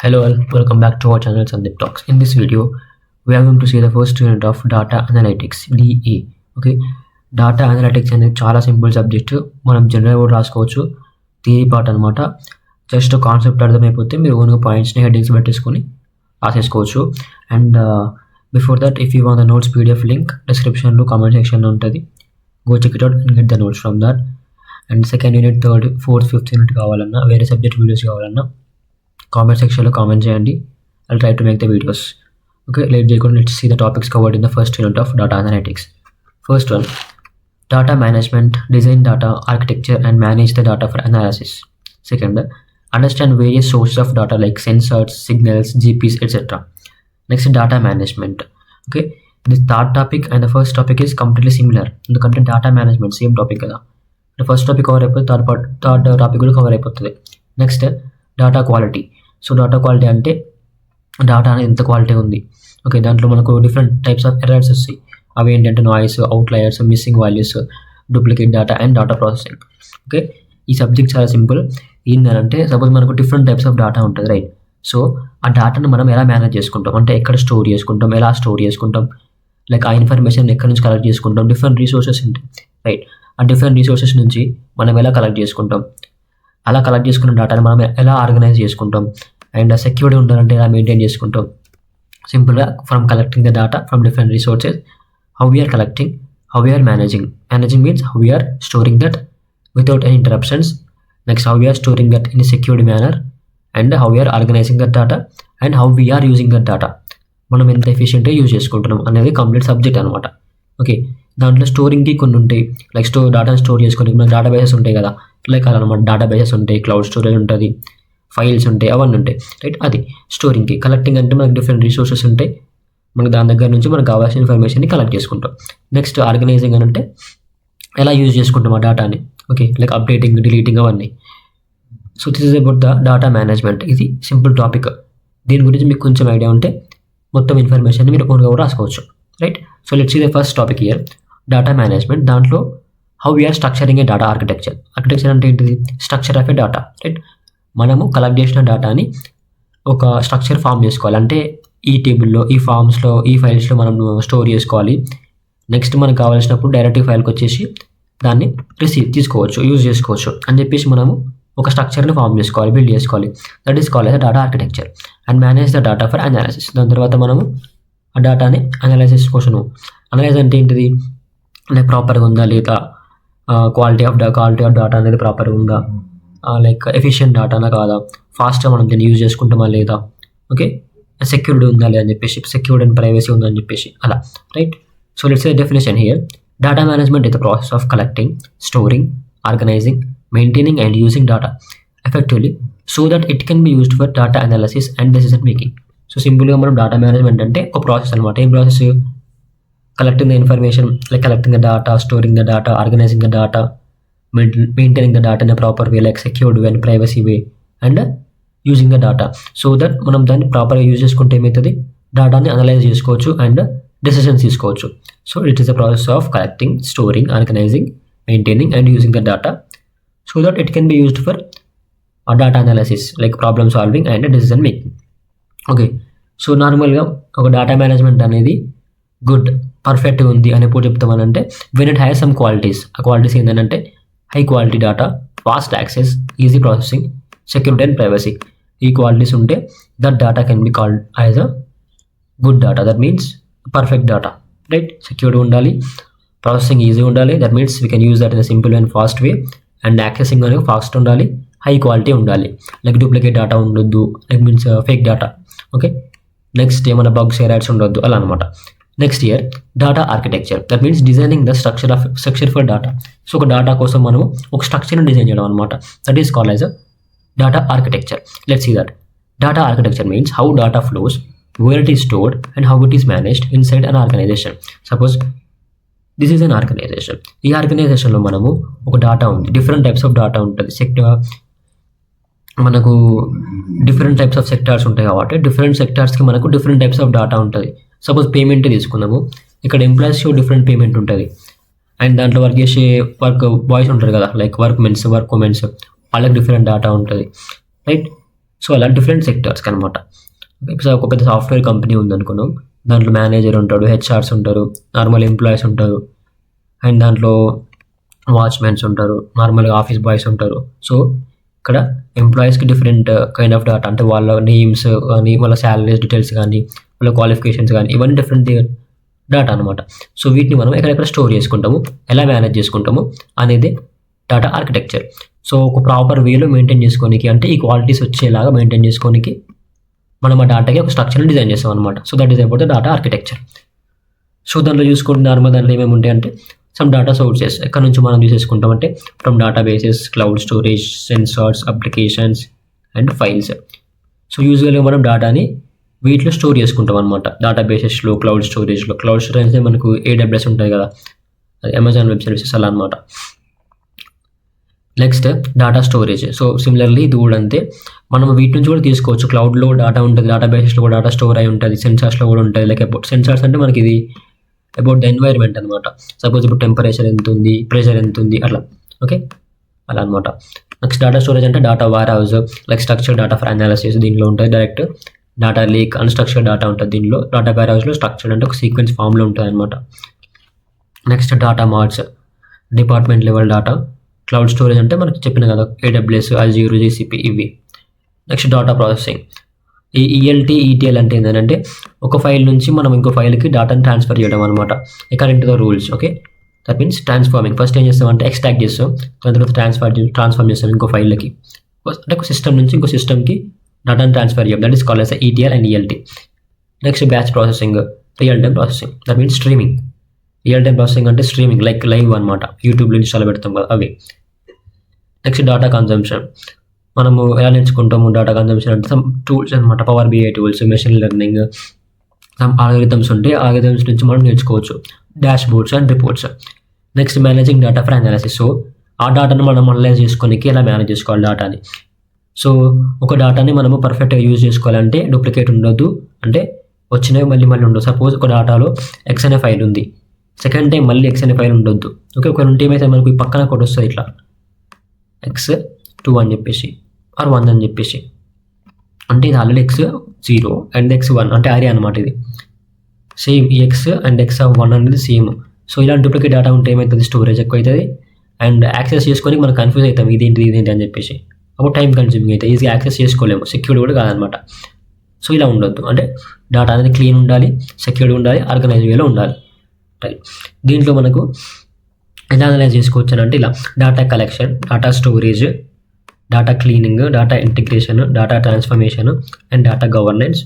Hello all, welcome back to our channel Sandeep Talks. In this video, we are going to see the first unit of Data Analytics, DA. Okay, Data Analytics అనేది చాలా simple subject. మనం general కూడా రాసుకోవచ్చు. Theory part అనమాట. Just concept అర్థమైపోతే మీరు ఓన్గా పాయింట్స్ని హెడ్డింగ్స్ పెట్టేసుకొని రాసేసుకోవచ్చు. And before that, if you want the notes PDF link డిస్క్రిప్షన్లో కామెంట్ సెక్షన్లో ఉంటుంది. Go check it out and get the notes from that. And second unit, third, fourth, fifth unit కావాలన్నా, వేరే సబ్జెక్ట్ వీడియోస్ కావాలన్నా comment సెక్షన్లో comment చేయండి. I'll try to make the videos. Okay, let's see the topics covered in the first unit of data analytics. First one, data management, design data architecture and manage the data for analysis. Second, understand various sources of data like sensors, signals, GPS, etc. Next, data management. Okay, this third topic and the first topic is completely similar. ఎందుకంటే data management same topic కదా. The first topic cover అయిపోతుంది, third topic కూడా cover అయిపోతుంది. Next, data quality. So data quality అంటే data అనేది ఎంత quality ఉంది. Okay, దాంట్లో మనకు డిఫరెంట్ టైప్స్ ఆఫ్ ఎర్రర్స్ వస్తాయి. అవి ఏంటంటే noise, outliers, missing values, duplicate data and data processing. Okay, ఈ సబ్జెక్ట్ చాలా సింపుల్. ఏంటంటే సపోజ్ మనకు డిఫరెంట్ టైప్స్ ఆఫ్ డేటా ఉంటుంది, రైట్? సో ఆ డేటాను మనం ఎలా మేనేజ్ చేసుకుంటాం అంటే ఎక్కడ స్టోర్ చేసుకుంటాం, ఎలా స్టోర్ చేసుకుంటాం, లైక్ ఆ ఇన్ఫర్మేషన్ ఎక్కడి నుంచి కలెక్ట్ చేసుకుంటాం. డిఫరెంట్ రిసోర్సెస్ ఉంటాయి, రైట్? ఆ డిఫరెంట్ రిసోర్సెస్ నుంచి మనం ఎలా కలెక్ట్ చేసుకుంటాం, అలా కలెక్ట్ చేసుకున్న డేటాని మనం ఎలా ఆర్గనైజ్ చేసుకుంటాం, అండ్ సెక్యూరిటీ ఉండాలంటే ఎలా మెయింటైన్ చేసుకుంటాం. సింపుల్గా from collecting the data from different resources, how we are collecting, how we are managing means how we are storing that without any interruptions. Next, how we are storing that in secured manner, and how we are organising that data, and how we are using that data. మనం ఎంత ఎఫిషియెంట్గా use చేసుకుంటున్నాం అనేది complete subject అనమాట. Okay, దాంట్లో స్టోరింగ్కి కొన్ని ఉంటాయి, like డేటాను store చేసుకొని మన డేటా బేసెస్ ఉంటాయి కదా, లైక్ అలా అనమాట. డేటా బేసెస్ ఉంటాయి, క్లౌడ్ స్టోరేజ్ ఉంటుంది, ఫైల్స్ ఉంటాయి, అవన్నీ ఉంటాయి, రైట్? అది స్టోరింగ్కి. కలెక్టింగ్ అంటే మనకు డిఫరెంట్ రిసోర్సెస్ ఉంటాయి, మనకు దాని దగ్గర నుంచి మనకు కావాల్సిన ఇన్ఫర్మేషన్ని కలెక్ట్ చేసుకుంటాం. నెక్స్ట్, ఆర్గనైజింగ్ అని అంటే ఎలా యూజ్ చేసుకుంటాం ఆ డేటాని. ఓకే, లైక్ అప్డేటింగ్, డిలీటింగ్ అవన్నీ. So this is about the data management. ఇది సింపుల్ టాపిక్. దీని గురించి మీకు కొంచెం ఐడియా ఉంటే మొత్తం ఇన్ఫర్మేషన్ని మీరు ఓన్గా కూడా రాసుకోవచ్చు, right? So let's see the first topic here, data management. దాంట్లో how we are structuring a data architecture. Architecture అంటే ఏంటిది? Structure of a data, right? మనము కలెక్ట్ చేసిన డేటాని ఒక స్ట్రక్చర్ ఫామ్ చేసుకోవాలి. అంటే ఈ టేబుల్లో, ఈ ఫామ్స్లో, ఈ ఫైల్స్లో మనం స్టోర్ చేసుకోవాలి. నెక్స్ట్ మనకు కావాల్సినప్పుడు డైరెక్ట్ ఫైల్కి వచ్చేసి దాన్ని తీసుకోవచ్చు, యూజ్ చేసుకోవచ్చు అని చెప్పేసి మనము ఒక స్ట్రక్చర్ని ఫామ్ చేసుకోవాలి, బిల్డ్ చేసుకోవాలి. That is called as data architecture. And manage the data for analysis. దాని తర్వాత మనము ఆ డేటాని అనాలైసిస్ కోసం, అనలైజ్ అంటే ఏంటిది, లైక్ ప్రాపర్గా ఉందా లేదా, క్వాలిటీ ఆఫ్ డేటా అనేది ప్రాపర్గా ఉందా, లైక్ ఎఫిషియెంట్ డేటానా కాదా, ఫాస్ట్గా మనం దీన్ని యూజ్ చేసుకుంటామా లేదా, ఓకే, సెక్యూరిటీ ఉందా లేదా అని చెప్పేసి, సెక్యూరిటీ అండ్ ప్రైవసీ ఉందని చెప్పేసి అలా, right? So let's say definition here. Data management is the process of collecting, storing, organising, maintaining and using data effectively so that it can be used for data analysis and decision making. So సింపుల్గా మనం data management అంటే ఒక process అనమాట. ఏం process? collecting the information, like collecting the data, storing the data, organizing the data, maintaining the data in a proper way, like secured way and privacy way, and using the data. So that మనం దాన్ని ప్రాపర్గా use చేసుకుంటే ఏమవుతుంది, డేటాని analyse చేసుకోవచ్చు and decisions తీసుకోవచ్చు. So it is the process of collecting, storing, organising, maintaining and using the data so that it can be used for data analysis, like problem solving and decision making. Okay, so నార్మల్గా ఒక data management అనేది good, పర్ఫెక్ట్గా ఉంది అని ఎప్పుడు చెప్తామనంటే when it has some qualities. ఆ qualities ఏంటంటే high quality data, fast access, easy processing, security and privacy. ఈ క్వాలిటీస్ ఉంటే that data can be called as a good data. That means perfect data, right? Security ఉండాలి, processing easy ఉండాలి, that means we can use that in simple and fast way, and accessing అనేది fast ఉండాలి, high quality ఉండాలి, like duplicate data ఉండొద్దు, like means fake data. Okay, next ఏమైనా bugs, errors ఉండొద్దు, అలా అనమాట. Next year, data architecture. That means designing the structure for data. So ఒక data కోసం మనము ఒక స్ట్రక్చర్ని డిజైన్ చేయడం అనమాట. That is called as a data architecture. Let's see that. Data architecture means how data flows, where it is stored and how it is managed inside an organisation. Suppose this is an organisation. ఈ ఆర్గనైజేషన్లో మనము ఒక data ఉంది, different types of data ఉంటుంది. మనకు different types of sectors ఉంటాయి కాబట్టి different సెక్టార్స్కి మనకు డిఫరెంట్ టైప్స్ ఆఫ్ డేటా ఉంటుంది. సపోజ్ పేమెంట్ తీసుకున్నాము, ఇక్కడ ఎంప్లాయీస్కి డిఫరెంట్ పేమెంట్ ఉంటుంది, అండ్ దాంట్లో వర్క్ చేసే బాయ్స్ ఉంటారు కదా, like work mens, work womens, వాళ్ళకి డిఫరెంట్ డేటా ఉంటుంది, రైట్? సో అలా డిఫరెంట్ సెక్టర్స్కి అనమాట. సో ఒక పెద్ద సాఫ్ట్వేర్ కంపెనీ ఉందనుకున్నాం, దాంట్లో మేనేజర్ ఉంటాడు, హెచ్ఆర్స్ ఉంటారు, నార్మల్ ఎంప్లాయీస్ ఉంటారు, అండ్ దాంట్లో వాచ్మెన్స్ ఉంటారు, నార్మల్గా ఆఫీస్ బాయ్స్ ఉంటారు. సో ఇక్కడ ఎంప్లాయీస్కి డిఫరెంట్ కైండ్ ఆఫ్ డేటా, అంటే వాళ్ళ నేమ్స్ కానీ, వాళ్ళ శాలరీస్ డీటెయిల్స్ కానీ, వాళ్ళ క్వాలిఫికేషన్స్ కానీ, ఇవన్నీ డిఫరెంట్ డేటా అనమాట. సో వీటిని మనం ఎక్కడెక్కడ స్టోర్ చేసుకుంటాము, ఎలా మేనేజ్ చేసుకుంటాము అనేది డేటా ఆర్కిటెక్చర్. సో ఒక ప్రాపర్ వేలో మెయింటైన్ చేసుకోనికి, అంటే ఈ క్వాలిటీస్ వచ్చేలాగా మెయింటైన్ చేసుకోనికి మనం ఆ డేటాకి ఒక స్ట్రక్చర్ని డిజైన్ చేస్తాం అనమాట. So that is about the data architecture. So దాంట్లో చూసుకుంటే నార్మల్ దాంట్లో ఏమేమి ఉంటాయంటే సమ్ డేటా సోర్సెస్ ఎక్కడ నుంచి మనం తీసేసుకుంటాం అంటే from databases, cloud storage, sensors, applications and files. So యూజువల్గా మనం డేటాని వీటిలో స్టోర్ చేసుకుంటాం అనమాట. డేటా బేసెస్లో, క్లౌడ్ స్టోరేజ్లో. క్లౌడ్ స్టోరేజ్ అంటే మనకు AWS ఉంటుంది కదా, అది అమెజాన్ వెబ్ సర్వీసెస్ అలా అనమాట. Next data storage. So similarly ఇది కూడా అంతే, మనం వీటి నుంచి కూడా తీసుకోవచ్చు. క్లౌడ్లో డేటా ఉంటుంది, డేటా బేసెస్లో కూడా డేటా స్టోర్ అయి ఉంటుంది, సెన్సార్స్లో కూడా ఉంటుంది. లైక్ అబౌట్ సెన్సార్స్ అంటే మనకి ఇది అబౌట్ ద ఎన్వైర్న్మెంట్ అనమాట. సపోజ్ ఇప్పుడు టెంపరేచర్ ఎంత ఉంది, ప్రెషర్ ఎంత ఉంది, అట్లా. ఓకే, అలా అనమాట. నెక్స్ట్ డేటా స్టోరేజ్ అంటే data warehouse, like structure data for analysis దీనిలో ఉంటుంది. Direct data lake, unstructured data ఉంటుంది దీనిలో. డేటా వేర్ హౌస్లో స్ట్రక్చర్డ్ అంటే ఒక సీక్వెన్స్ ఫామ్లో ఉంటుంది అనమాట. Next data marts, department level data. Cloud storage అంటే మనకి చెప్పిన కదా, AWS, Azure, GCP ఇవి. Next data processing. ఈ ELT, ETL అంటే ఏంటంటే ఒక ఫైల్ నుంచి మనం ఇంకో ఫైల్కి డేటాని ట్రాన్స్ఫర్ చేయడం అనమాట, according to the rules. Okay, that means transforming. First ఏం చేస్తామంటే ఎక్స్ట్రాక్ట్ చేస్తాం, దాని తర్వాత ట్రాన్స్ఫార్మ్ చేస్తాం ఇంకో ఫైల్కి. అంటే ఒక సిస్టమ్ నుంచి ఇంకో సిస్టమ్కి డేటాని ట్రాన్స్ఫర్ చేయడం, that is called as ETL and ELT. Next batch processing, real time processing, that means streaming. Real time processing అంటే స్ట్రీమింగ్, లైక్ లైవ్ అనమాట, యూట్యూబ్లో ఇన్స్టాల్ పెడతాం కదా అవి. Next data consumption. మనము ఎలా నేర్చుకుంటాము డేటా కన్జంప్షన్ అంటే సమ్ టూల్స్ అనమాట, power BI tools, machine learning, some algorithms ఉంటాయి, ఆల్గరిథమ్స్ నుంచి మనం నేర్చుకోవచ్చు, dashboards and reports. Next managing data for analysis. So ఆ డేటాను మనం అనలైజ్ చేసుకోనికి ఎలా మేనేజ్ చేసుకోవాలి డేటాని. సో ఒక డేటాని మనము పర్ఫెక్ట్గా యూజ్ చేసుకోవాలంటే డూప్లికేట్ ఉండొద్దు, అంటే వచ్చినవి మళ్ళీ ఉండదు. సపోజ్ ఒక డేటాలో X అనే ఫైల్ ఉంది, సెకండ్ టైం మళ్ళీ X అనే ఫైల్ ఉండొద్దు. ఓకే, ఒక రెండు ఏమైతే మనకు ఈ పక్కన ఒకటి వస్తుంది ఇట్లా X2 అని చెప్పేసి, ఆర్ 1 అని చెప్పేసి, అంటే ఇది ఆల్రెడీ X0 అండ్ X1 అంటే అరే అనమాట. ఇది సేమ్ ఈ X అండ్ X1 అనేది సేమ్. సో ఇలాంటి డూప్లికేట్ డేటా ఉంటే ఏమవుతుంది, స్టోరేజ్ ఎక్కువ అవుతుంది అండ్ యాక్సెస్ చేసుకొని మనం కన్ఫ్యూజ్ అవుతాం, ఇదేంటి అని చెప్పేసి. అప్పుడు టైం కన్స్యూమింగ్ అయితే ఈజీగా యాక్సెస్ చేసుకోలేము, సెక్యూర్డ్ కూడా కాదనమాట. సో ఇలా ఉండొద్దు, అంటే డేటా అనేది క్లీన్ ఉండాలి, సెక్యూర్డ్ ఉండాలి, ఆర్గనైజ్ వేలో ఉండాలి. రైట్, దీంట్లో మనకు ఎలా అనలైజ్ చేసుకోవచ్చు అని అంటే ఇలా data collection, data storage, data cleaning, data integration, data transformation and data governance,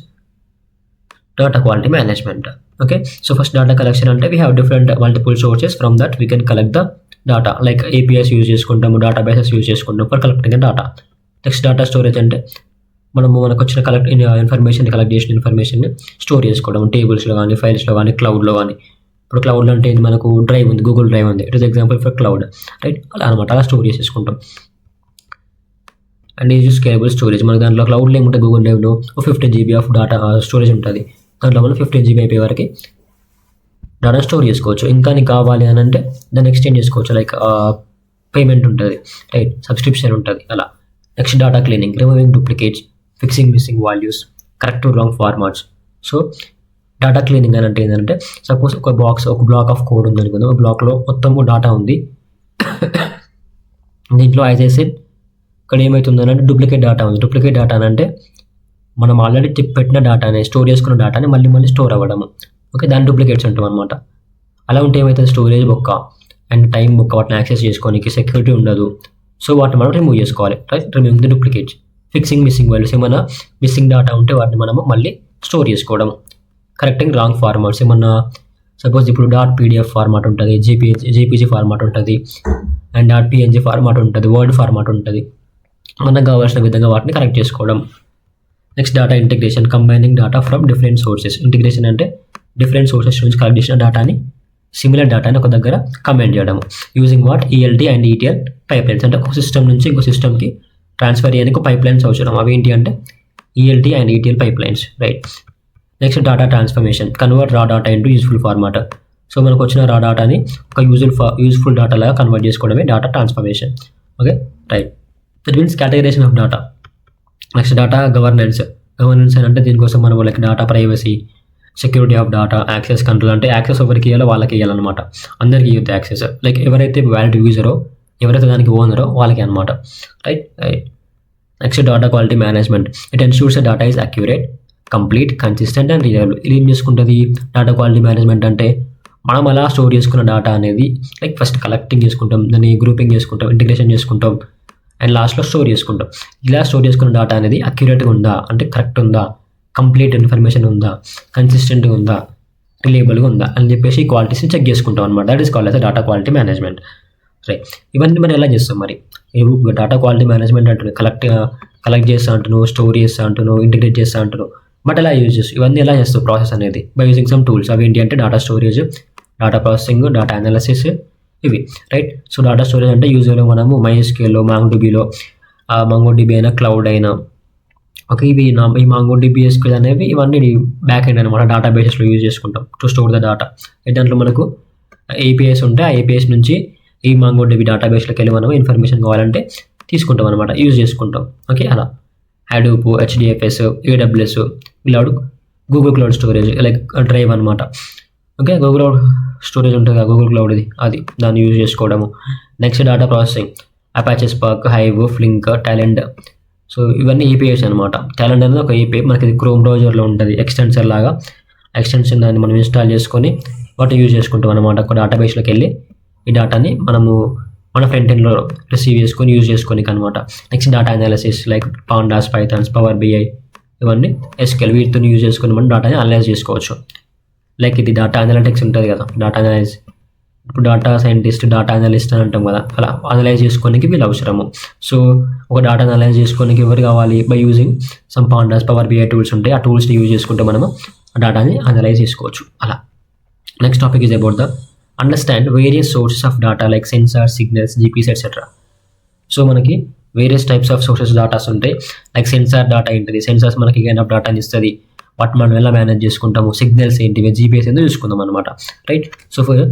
data quality management. Okay, so first data collection అంటే we have different multiple sources, from that we can collect the data, like APIs use చేసుకుంటాము, databases use చేసుకుంటాము for collecting data. Next data storage అంటే మనకు వచ్చిన information, collect చేసిన information store చేసుకోవడం, టేబుల్స్లో కానీ, ఫైల్స్లో కానీ, క్లౌడ్లో కానీ. ఇప్పుడు క్లౌడ్లో అంటే మనకు డ్రైవ్ ఉంది, గూగుల్ డ్రైవ్ ఉంది, it is example for cloud. Right, అలా అనమాట, అలా స్టోర్ చేసేసుకుంటాం. And is scalable storage. మనకి దాంట్లో క్లౌడ్లో ఏముంటే గూగుల్ డ్రైవ్లో 15 GB ఆఫ్ డేటా స్టోరేజ్ ఉంటుంది, దాంట్లో మనం 15 GB అయిపోయే వరకు డేటా స్టోర్ చేసుకోవచ్చు. ఇంకా నీకు కావాలి అని అంటే దాన్ని ఎక్స్టెండ్ చేసుకోవచ్చు, లైక్ పేమెంట్ ఉంటుంది, రైట్, సబ్స్క్రిప్షన్ ఉంటుంది అలా. Next data cleaning, removing duplicates, fixing missing values, correct wrong formats. So data cleaning అని అంటే ఏంటంటే సపోజ్ ఒక బ్లాక్ ఆఫ్ కోడ్ ఉంది అనుకుందాం, ఒక బ్లాక్లో మొత్తం డేటా ఉంది, దీంట్లో ఐజేసి ఇక్కడ ఏమవుతుందని డూప్లికేట్ డేటా ఉంది. డూప్లికేట్ డేటా అని అంటే మనం ఆల్రెడీ పెట్టిన డేటాని, స్టోర్ చేసుకున్న డేటాని మళ్ళీ స్టోర్ అవ్వడము. ఓకే, దాని డూప్లికేట్స్ ఉంటాం అనమాట. అలా ఉంటే ఏమవుతుంది, స్టోరేజ్ బొక్క అండ్ టైం బొక్క, వాటిని యాక్సెస్ చేసుకోనికి సెక్యూరిటీ ఉండదు. సో వాటిని మనం రిమూవ్ చేసుకోవాలి, right, removing the duplicates. Fixing missing values, ఏమైనా మిస్సింగ్ డేటా ఉంటే వాటిని మనము మళ్ళీ స్టోర్ చేసుకోవడం. కరెక్టింగ్ రాంగ్ ఫార్మాట్స్, ఏమన్నా సపోజ్ ఇప్పుడు .pdf ఫార్మాట్ ఉంటుంది, JPG ఫార్మాట్ ఉంటుంది అండ్ .png ఫార్మాట్ ఉంటుంది, వర్డ్ ఫార్మాట్ ఉంటుంది, మనకు కావాల్సిన విధంగా వాటిని కరెక్ట్ చేసుకోవడం. Next data integration, combining data from different sources. Integration అంటే డిఫరెంట్ సోర్సెస్ నుంచి కలెక్ట్ చేసిన డేటాని, సిమిలర్ డేటాని ఒక దగ్గర కంబైన్ చేయడం. Using what, ELT and ETL pipelines, అంటే ఒక సిస్టమ్ నుంచి ఇంకో సిస్టమ్కి ట్రాన్స్ఫర్ చేయడానికి పైప్లైన్స్ అవసరం. అవి ఏంటి అంటే ELT and ETL pipelines, right. Next data transformation, convert రా data into useful format. So మనకు వచ్చిన రా డేటాని ఒక యూజ్ఫుల్ డేటా లాగా కన్వర్ట్ చేసుకోవడమే data transformation. Okay, right. That means categorisation of data. Next data governance అని అంటే దీనికోసం మనం like data privacy, security of data, access control. అంటే యాక్సెస్ ఎవరికి ఇవ్వాలో వాళ్ళకి ఇవ్వాలన్నమాట, అందరికీ ఇవ్వద్దు యాక్సెస్. లైక్ ఎవరైతే వ్యాలిడ్ యూజరో, ఎవరైతే దానికి ఓనరో వాళ్ళకి అనమాట, right. Next data quality management. It ensures data is accurate, complete, consistent and reliable. ఇది ఏం చేసుకుంటుంది డేటా క్వాలిటీ మేనేజ్మెంట్ అంటే, మనం అలా స్టోర్ చేసుకున్న డేటా అనేది లైక్ ఫస్ట్ కలెక్టింగ్ చేసుకుంటాం, దాన్ని గ్రూపింగ్ చేసుకుంటాం, ఇంటిగ్రేషన్ చేసుకుంటాం, అండ్ లాస్ట్లో స్టోర్ చేసుకుంటాం. ఇలా స్టోర్ చేసుకున్న డేటా అనేది అక్యురేట్గా ఉందా, అంటే కరెక్ట్ ఉందా, కంప్లీట్ ఇన్ఫర్మేషన్ ఉందా, కన్సిస్టెంట్గా ఉందా, రిలయబుల్గా ఉందా అని చెప్పేసి ఈ క్వాలిటీస్ని చెక్ చేసుకుంటాం అనమాట. That is called as data quality management, right. ఇవన్నీ మనం ఎలా చేస్తాం మరి? డేటా క్వాలిటీ మేనేజ్మెంట్ అంటున్నావు, కలెక్ట్ చేస్తా అంటున్నావు, స్టోర్ చేస్తా అంటున్నావు, ఇంటిగ్రేట్ చేస్తా అంటున్నావు, బట్ ఎలా యూజ్ చేస్తావు? ఇవన్నీ ఎలా చేస్తావు ప్రాసెస్ అనేది? By using some tools. అవి ఏంటి అంటే data storage, data processing, data analysis, ఇవి, రైట్. సో డేటా స్టోరేజ్ అంటే యూజువల్గా మనము MySQL, MongoDB అయినా, క్లౌడ్ అయినా, ఓకే, ఈ MongoDB, SQL అనేవి ఇవన్నీ బ్యాక్ ఎండ్ అనమాట, డేటా బేసెస్లో యూజ్ చేసుకుంటాం టు స్టోర్ ద డేటా. దాంట్లో మనకు APIs ఉంటాయి, ఆ APIs నుంచి ఈ MongoDB డేటాబేస్లోకి వెళ్ళి మనం ఇన్ఫర్మేషన్ కావాలంటే తీసుకుంటాం అనమాట, యూజ్ చేసుకుంటాం. ఓకే, అలా Hadoop, HDFS, AWS, Google cloud storage like drive అనమాట. ఓకే, గూగుల్ స్టోరేజ్ ఉంటుంది కదా, గూగుల్ క్లౌడ్ది, అది దాన్ని యూజ్ చేసుకోవడము. Next data processing, Apache Spark, Hive, Flink, Talend. So ఇవన్నీ APIs అనమాట. టాలెంట్ అనేది ఒక API, మనకి ఇది క్రోమ్ బ్రౌజర్లో ఉంటుంది, ఎక్స్టెన్షన్ లాగా. ఎక్స్టెన్షన్ దాన్ని మనం ఇన్స్టాల్ చేసుకొని వాటిని యూజ్ చేసుకుంటాం అనమాట. ఒక డేటాబేస్లోకి వెళ్ళి ఈ డేటాని మనము మన ఫ్రంట్ ఎండ్లో రిసీవ్ చేసుకొని యూజ్ చేసుకోనికి అనమాట. Next data analysis like pandas, Pythons, power BI, ఇవన్నీ SQL, వీటితో యూజ్ చేసుకొని మనం డేటాని అనలైజ్ చేసుకోవచ్చు. లైక్ ఇది డేటా అనలిటిక్స్ ఉంటుంది కదా, డేటా అనలైజ్. ఇప్పుడు డేటా సైంటిస్ట్, డేటా అనలిస్ట్ అని అంటాం కదా, అలా అనలైజ్ చేసుకోనికి వీళ్ళు అవసరము. సో ఒక డేటా అనలైజ్ చేసుకోనికి ఎవరు కావాలి? By using some pandas, power BI tools ఉంటాయి, ఆ టూల్స్ని యూజ్ చేసుకుంటే మనము ఆ డేటాని అనలైజ్ చేసుకోవచ్చు అలా. Next topic is about the understand various sources of data like sensor, signals, GPS, etcetera. So మనకి various types of sources datas ఉంటాయి. లైక్ సెన్సార్ డేటా ఏంటిది? సెన్సార్స్ మనకి కైండ్ ఆఫ్ డేటాని ఇస్తుంది, వాటి మనం ఎలా మేనేజ్ చేసుకుంటాము. సిగ్నల్స్ ఏంటివి? GPS ఏందో చూసుకుందాం అనమాట, right. So for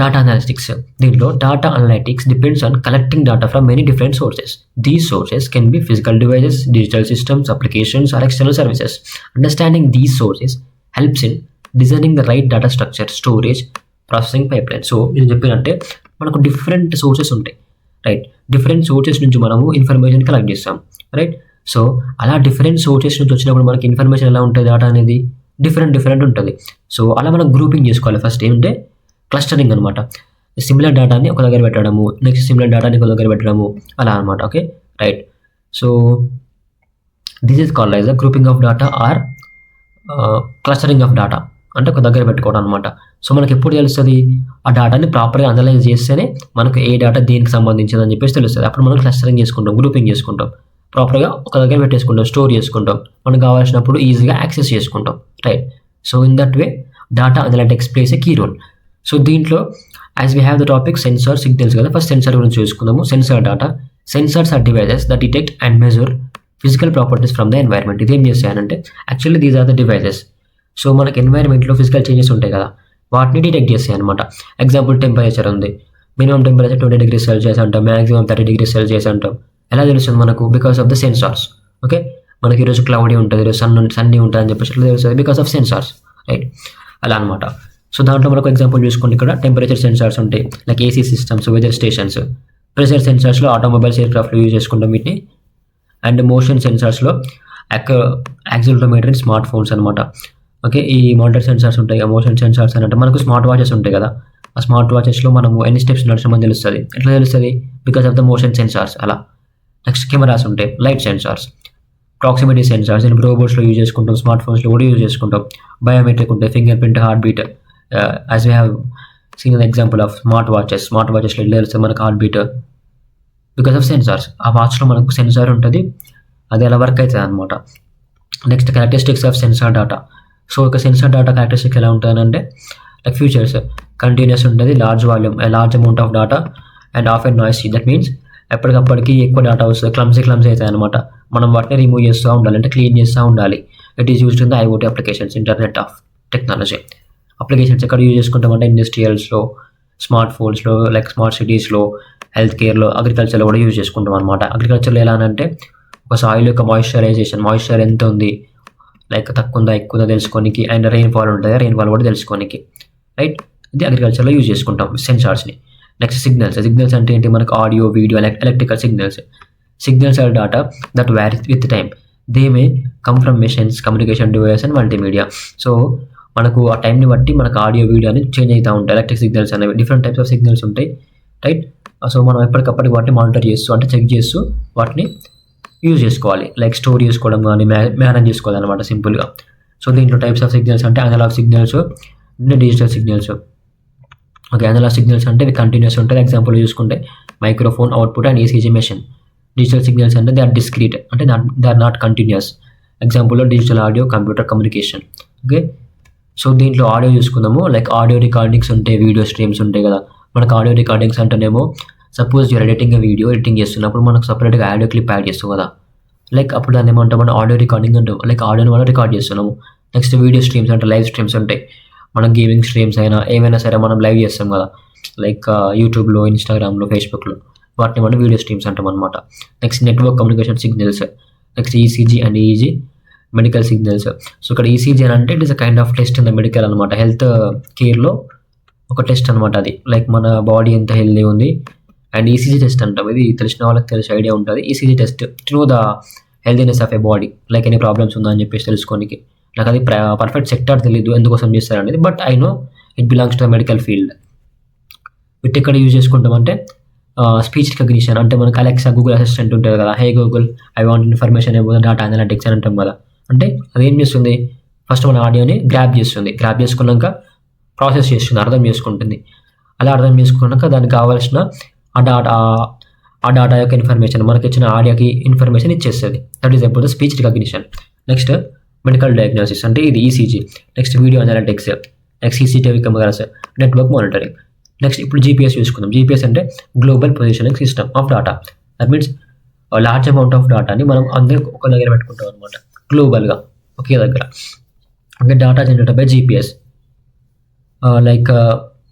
data analytics, దీంట్లో data analytics depends on collecting data from many different sources. These sources can be physical devices, digital systems, applications or external services. Understanding these sources helps in designing the right data structure, storage, processing pipeline. So నేను చెప్పినట్టే మనకు different sources ఉంటాయి, right. Different sources నుంచి మనము information collect చేస్తాం, right. So అలా different sources నుంచి వచ్చినప్పుడు మనకి ఇన్ఫర్మేషన్ ఎలా ఉంటుంది? డేటా అనేది డిఫరెంట్ ఉంటుంది. సో అలా మనం గ్రూపింగ్ చేసుకోవాలి. ఫస్ట్ ఏంటంటే క్లస్టరింగ్ అనమాట. సిమిలర్ డేటాని ఒక దగ్గర పెట్టడము, నెక్స్ట్ సిమిలర్ డేటాని ఒక దగ్గర పెట్టడము, అలా అనమాట. Okay, right. So this is called as the grouping of data or clustering of data, అంటే ఒక దగ్గర పెట్టుకోవడం అనమాట. సో మనకి ఎప్పుడు తెలుస్తుంది? ఆ డేటాని ప్రాపర్గా అనలైజ్ చేస్తేనే మనకు ఏ డేటా దేనికి సంబంధించింది అని చెప్పేసి తెలుస్తుంది. అప్పుడు మనం క్లస్టరింగ్ చేసుకుంటాం, గ్రూపింగ్ చేసుకుంటాం, ప్రాపర్గా ఒక దగ్గర పెట్టేసుకుంటాం, స్టోర్ చేసుకుంటాం, మనకు కావాల్సినప్పుడు ఈజీగా యాక్సెస్ చేసుకుంటాం, right. So in that way data analytics plays a key role. So దీంట్లో as we have the topic sensor, signals కదా. ఫస్ట్ సెన్సార్ గురించి చూసుకుందాము. Sensor data. Sensors are devices that detect and measure physical properties from the environment. ఇది ఏం చేస్తాయనంటే actually these are the devices. So మనకి ఎన్వైర్న్మెంట్లో physical changes ఉంటాయి కదా, వాటిని డిటెక్ట్ చేస్తాయి అనమాట. ఎగ్జాంపుల్ టెంపరేచర్ ఉంది, మినిమం టెంపరేచర్ 20 degrees Celsius అంటాం, మ్యాక్సిమం 30 degrees Celsius అంటాం. ఎలా తెలుస్తుంది మనకు? Because of the sensors. Okay, మనకి ఈరోజు క్లౌడీ ఉంటుంది, ఈరోజు సన్నీ ఉంటుంది అని చెప్పేసి ఎట్లా తెలుస్తుంది? Because of sensors, right. అలా అనమాట. సో దాంట్లో మనకు ఎగ్జాంపుల్ చూసుకోండి, ఇక్కడ టెంపరేచర్ సెన్సార్స్ ఉంటాయి, like AC systems, weather stations. Pressure సెన్సార్స్లో ఆటోమొబైల్స్, ఎయిర్క్రాఫ్ట్లో యూజ్ చేసుకుంటాం వీటిని. అండ్ మోషన్ సెన్సార్స్లో యాక్సిలరోమీటర్ అండ్ స్మార్ట్ ఫోన్స్ అనమాట. ఓకే, ఈ మానిటర్ సెన్సార్స్ ఉంటాయి, మోషన్ సెన్సార్స్ అని అంటే మనకు స్మార్ట్ వాచెస్ ఉంటాయి కదా, ఆ స్మార్ట్ వాచెస్లో మనము ఎన్ని స్టెప్స్ నడిచామని తెలుస్తుంది. ఎట్లా తెలుస్తుంది? Because of the motion sensors, అలా. నెక్స్ట్ కెమెరాస్ ఉంటాయి, లైట్ సెన్సార్స్, ప్రాక్సిమిటీ సెన్సార్స్, దీన్ని రోబోట్స్లో యూజ్ చేసుకుంటాం, స్మార్ట్ ఫోన్స్లో కూడా యూజ్ చేసుకుంటాం. బయోమెట్రిక్ ఉంటాయి, fingerprint, heartbeat. As we have seen an example of smart వాచెస్లో ఎట్లా తెలుస్తుంది మనకు heartbeat? Because of sensors. ఆ వాచ్లో మనకు సెన్సార్ ఉంటుంది, అది అలా వర్క్ అవుతుంది అనమాట. Next characteristics of sensor data. So ఒక సెన్సార్ డేటా క్యారెక్టరిస్టిక్స్ ఎలా ఉంటుందంటే లైక్ ఫ్యూచర్స్, కంటిన్యూస్ ఉంటుంది, large volume, large amount of data and of a noise. That means ఎప్పటికప్పటికి ఎక్కువ డేటా వస్తుంది, క్లమ్సీ అవుతాయి అనమాట. మనం వాటిని రిమూవ్ చేస్తూ ఉండాలి, అంటే క్లీన్ చేస్తూ ఉండాలి. It is used in the IoT applications, internet of technology applications. ఎక్కడ యూజ్ చేసుకుంటామంటే ఇండస్ట్రియల్స్లో, స్మార్ట్ ఫోన్స్లో, లైక్ స్మార్ట్ సిటీస్లో, హెల్త్ కేర్లో, అగ్రికల్చర్లో కూడా యూజ్ చేసుకుంటాం అనమాట. అగ్రికల్చర్లో ఎలా అంటే ఒక సాయిల్ యొక్క మాయిశ్చర్ ఎంత ఉంది, లైక్ తక్కువ ఉందా ఎక్కువ ఉందా తెలుసుకోనికి, అండ్ రెయిన్ఫాల్ ఉంటుందా రెయిన్ఫాల్ కూడా తెలుసుకోనికి, రైట్. ఇది అగ్రికల్చర్లో యూజ్ చేసుకుంటాం సెన్సార్స్ని. నెక్స్ట్ సిగ్నల్స్ అంటే ఏంటి, మనకు audio video electrical signals or data that vary with time, they may come from machines, communication device and multimedia. So మనకు ఆ టైంని బట్టి మనకు ఆడియో వీడియో అనేది చేంజ్ అవుతూ ఉంటాయి. ఎలక్ట్రిక్ సిగ్నల్స్ అనేవి డిఫరెంట్ టైప్స్ ఆఫ్ సిగ్నల్స్ ఉంటాయి, రైట్. సో మనం ఎప్పటికప్పటికి వాటిని మానిటర్ చేస్తూ అంటే చెక్ చేస్తూ వాటిని యూజ్ చేసుకోవాలి, లైక్ స్టోర్ చేసుకోవడం కానీ మేనేజ్ చేసుకోవాలి అనమాట సింపుల్గా. సో దీంట్లో టైప్స్ ఆఫ్ సిగ్నల్స్ అంటే analogue signals, digital signals. Okay, analogue signals అంటే ఇవి కంటిన్యూస్ ఉంటుంది. ఎగ్జాంపుల్ చూసుకుంటే microphone output and ECG machine. Digital signals అంటే దే ఆర్ డిస్క్రీట్, అంటే దే ఆర్ నాట్ కంటిన్యూస్. ఎగ్జాంపుల్లో digital audio, computer communication. Okay, so దీంట్లో audio చూసుకుందాము. లైక్ ఆడియో రికార్డింగ్స్ ఉంటాయి, వీడియో స్ట్రీమ్స్ ఉంటాయి కదా. మనకు ఆడియో రికార్డింగ్స్ అంటేనేమో సపోజ్ యూర్ ఎడిటింగ్ చేస్తున్నప్పుడు మనకు సపరేట్గా ఆడియో క్లిప్ యాడ్ చేస్తాం కదా, లైక్ అప్పుడు దాన్ని ఏమంటాం మనం ఆడియో రికార్డింగ్ అంటాం, లైక్ ఆడియోని మనం రికార్డ్ చేస్తున్నాము. నెక్స్ట్ వీడియో స్ట్రీమ్స్ అంటే లైవ్ స్ట్రీమ్స్ ఉంటాయి, మన గేమింగ్ స్ట్రీమ్స్ అయినా ఏమైనా సరే మనం లైవ్ చేస్తాం కదా, లైక్ యూట్యూబ్లో, ఇన్స్టాగ్రామ్లో, ఫేస్బుక్లో, వాటిని మనం వీడియో స్ట్రీమ్స్ అంటాం అనమాట. Next network communication signals. Next ECG and easy medical signals. So ఇక్కడ ఈసీజీ అని అంటే it is a kind of test in the medical అనమాట, హెల్త్ కేర్లో ఒక టెస్ట్ అనమాట అది, లైక్ మన బాడీ ఎంత హెల్తీ ఉంది. అండ్ ఈసీజీ టెస్ట్ అంటాం, ఇది తెలిసిన వాళ్ళకి తెలిసి ఐడియా ఉంటుంది. ECG test to know the healthiness of a body, like any problems ఉందా అని చెప్పేసి తెలుసుకోనికి. నాకు అది పర్ఫెక్ట్ సెక్టార్ తెలియదు ఎందుకోసం చేస్తారు అనేది, but I know it belongs to the medical field. వీటి ఎక్కడ యూజ్ చేసుకుంటామంటే స్పీచ్ రికగ్నిషన్, అంటే మనకు అలెక్సా, గూగుల్ అసిస్టెంట్ ఉంటుంది కదా, హే Google I want information about data analytics అని అంటాం కదా. అంటే అది ఏం చేస్తుంది, ఫస్ట్ మన ఆడియోని గ్రాప్ చేసుకున్నాక ప్రాసెస్ చేస్తుంది, అర్థం చేసుకుంటుంది. అలా అర్థం చేసుకున్నాక దానికి కావాల్సిన ఆ డాటా యొక్క ఇన్ఫర్మేషన్, మనకి ఇచ్చిన ఆడియోకి ఇన్ఫర్మేషన్ ఇచ్చేస్తుంది. That is about the speech recognition. Next medical diagnosis అంటే ఇది ECG. Next video analytics, next CCTV cameras, network monitoring. Next ఇప్పుడు జీపీఎస్ చూసుకుందాం. జీపీఎస్ అంటే global positioning system of data. That means large amount of డాటాని మనం అందరూ ఒక దగ్గర పెట్టుకుంటాం అనమాట, గ్లోబల్గా ఒకే దగ్గర. అంటే data generated by GPS. Like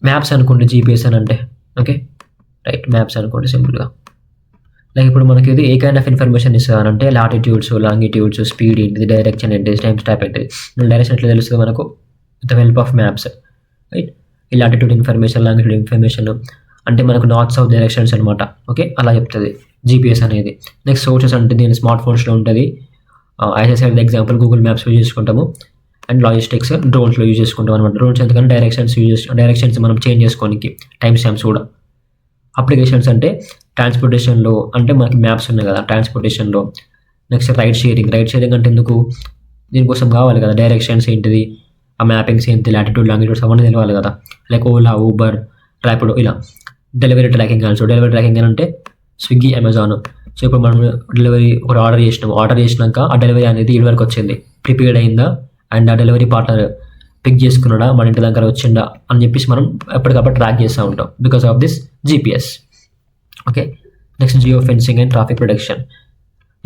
maps అనుకోండి జీపీఎస్ అని అంటే, ఓకే రైట్, మ్యాప్స్ అనుకోండి సింపుల్గా. లైక్ ఇప్పుడు మనకి ఇది ఏ కైండ్ ఆఫ్ ఇన్ఫర్మేషన్ ఇస్తారంటే లాటిట్యూడ్స్, లాంగిట్యూడ్స్, స్పీడ్ ఏంటిది, డైరెక్షన్ ఏంటిది, టైం స్టాప్ ఏంటిది. డైరెక్షన్ ఎట్లా తెలుస్తుంది మనకు, with the help of maps, right. ఈ లాటిట్యూడ్ ఇన్ఫర్మేషన్, లాంగిట్యూడ్ ఇన్ఫర్మేషన్ అంటే మనకు నార్త్ సౌత్ డైరెక్షన్స్ అనమాట, ఓకే అలా చెప్తుంది జీపీఎస్ అనేది. నెక్స్ట్ సోర్సెస్ అంటే దీని స్మార్ట్ ఫోన్స్లో ఉంటుంది. ఐఎస్ఎస్ఐ ఎగ్జాంపుల్ గూగుల్ మ్యాప్స్ యూజ్ చేసుకుంటాము. అండ్ లాజిస్టిక్స్ డ్రోన్స్లో యూజ్ చేసుకుంటాం అనమాట. డ్రోన్స్ ఎందుకంటే డైరెక్షన్స్ మనం చేంజ్ చేసుకోనికి, టైం స్టాంప్స్ కూడా. అప్లికేషన్స్ అంటే ట్రాన్స్పోర్టేషన్లో, అంటే మనకి మ్యాప్స్ ఉన్నాయి కదా ట్రాన్స్పోర్టేషన్లో. నెక్స్ట్ రైడ్ షేరింగ్ అంటే ఎందుకు, దీనికోసం కావాలి కదా డైరెక్షన్స్ ఏంటిది, ఆ మ్యాపింగ్స్ ఏంటి, లాటిట్యూడ్, లాంగిట్యూడ్స్ అవన్నీ తెలియాలి కదా. లైక్ ఓలా, ఊబర్, ర్యాపిడో ఇలా. డెలివరీ ట్రాకింగ్ అని అంటే స్విగ్గీ, అమెజాన్. సో ఇప్పుడు మనం ఒక ఆర్డర్ చేసినాక ఆ డెలివరీ అనేది ఇటు వరకు వచ్చింది, ప్రిపేర్డ్ అయిందా, అండ్ ఆ డెలివరీ పార్ట్నర్ పిక్ చేసుకున్నాడా, మన ఇంటి దగ్గర వచ్చిందా అని చెప్పేసి మనం ఎప్పటికప్పుడు ట్రాక్ చేస్తూ ఉంటాం because of this GPS. Okay, next geofencing and traffic protection.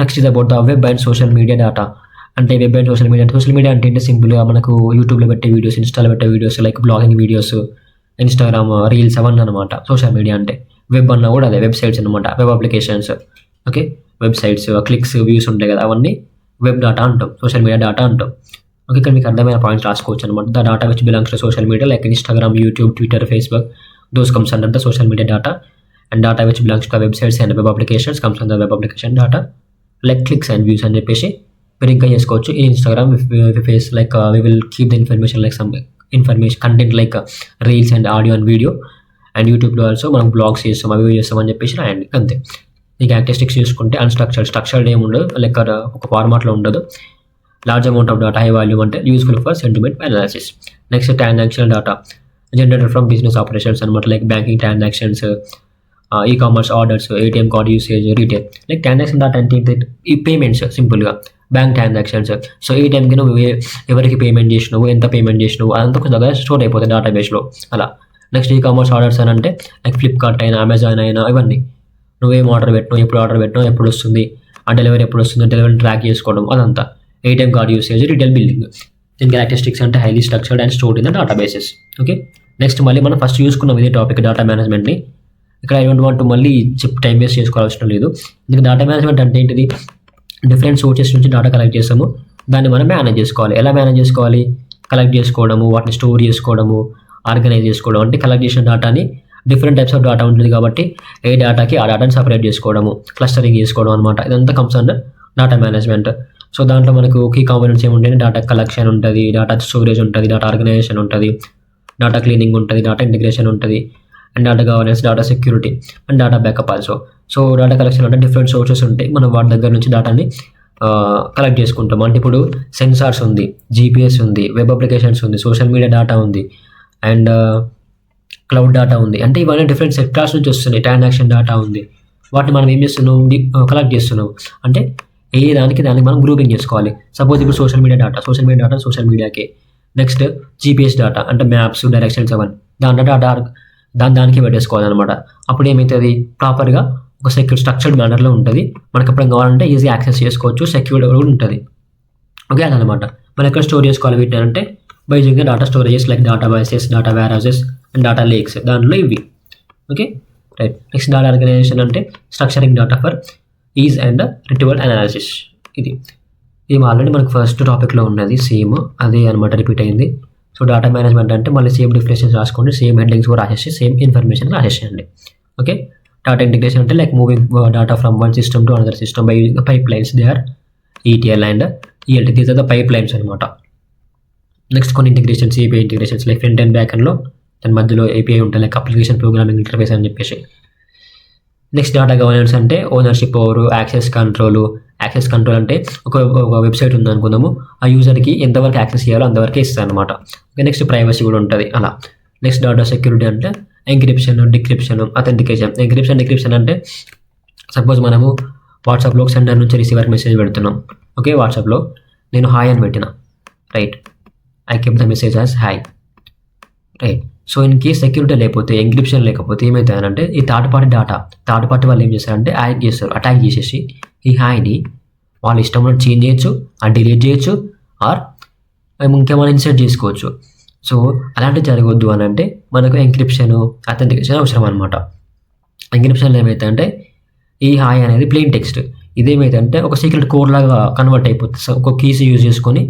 Next ఇది about the web and social media data. అంటే వెబ్ అండ్ సోషల్ మీడియా అంటే ఏంటి, సింపుల్గా మనకు యూట్యూబ్లో పెట్టే వీడియోస్, ఇన్స్టాలో పెట్టే videos, like blogging videos, Instagram reels అవన్నీ అనమాట సోషల్ మీడియా అంటే. వెబ్ అన్నా కూడా అదే వెబ్సైట్స్ అనమాట, web applications. Okay, websites, clicks, views ఉంటాయి కదా, అవన్నీ వెబ్ డేటా అంటాం, సోషల్ మీడియా డేటా అంటాం. ఓకే, ఇక్కడ మీకు అర్థమైన పాయింట్స్ రాసుకోవచ్చు అనమాట. The data which belongs to social media like Instagram, YouTube, Twitter, Facebook, those comes under the social media data. And data which belongs to websites and web applications comes under web application data. Like clicks and views అని చెప్పేసి మీరు ఇంకా చేసుకోవచ్చు. In Instagram face like we will keep the information like some information content like reels and audio and video. And యూట్యూబ్లో also మనం blogs చేస్తాం, అవి చేస్తాం అని చెప్పేసి రాయండి అంతే. ఈ క్యారెక్టరిస్టిక్స్ చూసుకుంటే స్ట్రక్చర్డ్ ఏమి ఉండదు, లైక్ ఒక ఫార్మాట్లో ఉండదు. Large amount of data, high volume అంటే useful for sentiment analysis. Next transactional data generated from business operations అనమాట, like banking transactions, e-commerce orders, ATM card usage, retail. Like transaction data అంటే ఈ payments, సింపుల్గా bank transactions. So ఏటీఎంకి నువ్వు ఎవరికి payment చేసినావు, ఎంత payment చేసినావు, అదంతా కొంచెం దగ్గర స్టోర్ అయిపోతుంది డేటాబేస్లో అలా. నెక్స్ట్ ఈ కామర్స్ ఆర్డర్స్ అని అంటే లైక్ ఫ్లిప్కార్ట్ అయినా, అమెజాన్ అయినా, ఇవన్నీ నువ్వేం ఆర్డర్ పెట్టినావు, ఎప్పుడు వస్తుంది, ఆ డెలివరీ ఎప్పుడు వస్తుంది, డెలివరీ ట్రాక్ చేసుకోవడం, అదంతా. ATM card usage, retail building. దీని క్యారెక్టరిస్టిక్స్ అంటే highly structured and stored in the databases. Okay, next మళ్ళీ మనం ఫస్ట్ చూసుకున్నాం ఇదే టాపిక్ డేటా మేనేజ్మెంట్ని. ఇక్కడ ఐ డోంట్ వాంట్ మళ్ళీ టైం వేస్ట్ చేసుకోవాల్సిన లేదు. దీనికి డేటా మేనేజ్మెంట్ అంటే ఏంటిది, డిఫరెంట్ సోర్సెస్ నుంచి డేటా కలెక్ట్ చేస్తాము. దాన్ని మనం మేనేజ్ చేసుకోవాలి. ఎలా మేనేజ్ చేసుకోవాలి? కలెక్ట్ చేసుకోవడము, వాటిని స్టోర్ చేసుకోవడము, ఆర్గనైజ్ చేసుకోవడం. అంటే కలెక్ట్ చేసిన డేటాని డిఫరెంట్ టైప్స్ ఆఫ్ డేటా ఉంటుంది కాబట్టి ఏ డేటాకి ఆ డేటాని సపరేట్ చేసుకోవడము, క్లస్టరింగ్ చేసుకోవడం అనమాట. ఇదంతా comes under data management. So దాంట్లో మనకు కీ కాంపోనెంట్స్ ఏముంటాయి? డేటా కలెక్షన్ ఉంటుంది, డేటా స్టోరేజ్ ఉంటుంది, డేటా ఆర్గనైజేషన్ ఉంటుంది, డేటా క్లీనింగ్ ఉంటుంది, డేటా ఇంటిగ్రేషన్ ఉంటుంది, and data governance, data security and data backup also. So data collection అంటే డిఫరెంట్ సోర్సెస్ ఉంటాయి, మనం వాటి దగ్గర నుంచి డేటాని కలెక్ట్ చేసుకుంటాం. అంటే ఇప్పుడు సెన్సార్స్ ఉంది, జీపీఎస్ ఉంది, వెబ్ అప్లికేషన్స్ ఉంది, సోషల్ మీడియా డేటా ఉంది, అండ్ క్లౌడ్ డేటా ఉంది. అంటే ఇవన్నీ డిఫరెంట్ సెక్టార్స్ నుంచి వస్తున్నాయి. ట్రాన్సాక్షన్ డేటా ఉంది. వాటిని మనం ఏం చేస్తున్నాం? కలెక్ట్ చేస్తున్నాం. అంటే ఏ దానికి మనం గ్రూపింగ్ చేసుకోవాలి. సపోజ్ ఇప్పుడు సోషల్ మీడియా సోషల్ మీడియాకి. నెక్స్ట్ జీపీఎస్ డేటా అంటే మ్యాప్స్, డైరెక్షన్స్ అవన్నీ దాంట్లో డేటా దానికి పెట్టేసుకోవాలన్నమాట. అప్పుడు ఏమవుతుంది? ప్రాపర్గా ఒక సెక్యూర్ స్ట్రక్చర్డ్ మేనర్లో ఉంటుంది. మనకి ఎప్పుడు కావాలంటే ఈజీ యాక్సెస్ చేసుకోవచ్చు, సెక్యూర్డ్ కూడా ఉంటుంది. ఓకే, అదనమాట. మనం ఎక్కడ స్టోర్ చేసుకోవాలి వీటిని అంటే by using data storages like databases, data warehouses and data lakes. దాంట్లో ఇవి. Okay, right. Next data organisation అంటే structuring data for ease and retrieval analysis. ఇది ఆల్రెడీ మనకు ఫస్ట్ టాపిక్లో ఉన్నది, సేమ్ అదే అనమాట, రిపీట్ అయింది. సో డేటా మేనేజ్మెంట్ అంటే మళ్ళీ సేమ్ డిఫినేషన్స్ రాసుకోండి, సేమ్ హెడ్డింగ్స్ కూడా రాసేసి సేమ్ ఇన్ఫర్మేషన్ రాసేసేయండి. ఓకే, డేటా ఇంటిగ్రేషన్ అంటే like moving data from one system to another system by using pipelines. They are ETL and ELT. These are the pipelines అనమాట. Next కొన్ని integrations, API integrations like front and back అండ్లో దాని మధ్యలో API ఉంటుంది, like application programming interface అని చెప్పేసి. Next data governance అంటే ownership over access control. Access control అంటే ఒక వెబ్సైట్ ఉంది అనుకుందాము, ఆ యూజర్కి ఎంతవరకు యాక్సెస్ చేయాలో అంతవరకే ఇస్తాను అనమాట. నెక్స్ట్ ప్రైవసీ కూడా ఉంటుంది అలా. నెక్స్ట్ డేటా సెక్యూరిటీ అంటే ఎంక్రిప్షన్, డిక్రిప్షన్, అథెంటికేషన్. డిక్రిప్షన్ అంటే సపోజ్ మనము వాట్సాప్లో సెండర్ నుంచి రిసీవర్కి మెసేజ్ పెడుతున్నాం. ఓకే, వాట్సాప్లో నేను హాయ్ అని పెట్టిన, right, I kept the message as hi, right. So in case security లేకపోతే, ఎంక్రిప్షన్ లేకపోతే ఏమవుతాయనంటే ఈ థర్డ్ పార్టీ వాళ్ళు ఏం చేస్తారంటే అటాక్ చేసేసి ఈ హాయ్ని వాళ్ళ ఇష్టంలో చేంజ్ చేయొచ్చు, డిలీట్ చేయొచ్చు, ఆర్ ఇంకేమైనా ఇన్సర్ట్ చేసుకోవచ్చు. సో అలాంటివి జరగవద్దు అని అంటే మనకు ఎంక్రిప్షన్, అథెంటికేషన్ అవసరం అనమాట. ఎంక్రిప్షన్లో ఏమవుతుందంటే ఈ హాయ్ అనేది ప్లెయిన్ టెక్స్ట్, ఇదేమైతే ఒక సీక్రెట్ కోడ్ లాగా కన్వర్ట్ అయిపోతుంది. ఒక కీస్ యూజ్ చేసుకొని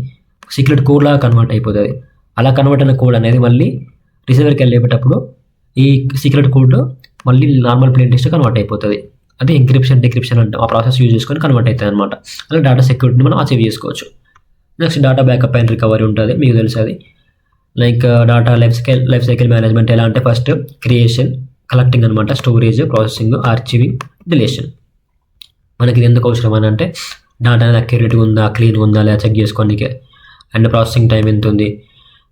సీక్రెట్ కోడ్ లాగా కన్వర్ట్ అయిపోతుంది. అలా కన్వర్ట్ అయిన కోడ్ అనేది మళ్ళీ రిసీవర్కి వెళ్ళేటప్పుడు ఈ సీక్రెట్ కోడ్ మళ్ళీ నార్మల్ ప్లెయిన్ టెక్స్ట్ కన్వర్ట్ అయిపోతుంది. అదే ఎంక్రిప్షన్, డిక్రిప్షన్ అంటే ఆ ప్రాసెస్ యూజ్ చేసుకొని కన్వర్ట్ అవుతుంది అనమాట. అలా డేటా సెక్యూరిటీని మనం అచీవ్ చేసుకోవచ్చు. Next data backup and recovery ఉంటుంది, మీకు తెలుసు అది. Like data life cycle management ఎలా అంటే ఫస్ట్ క్రియేషన్, కలెక్టింగ్ అనమాట, స్టోరేజ్, ప్రాసెసింగ్, ఆర్చివింగ్, డిలీషన్. మనకి ఇది ఎందుకు అవసరం అని అంటే డేటా అనేది అక్యురేట్గా ఉందా, క్లీన్గా ఉందా లేదా చెక్ చేసుకోవడానికి, అండ్ ప్రాసెసింగ్ టైం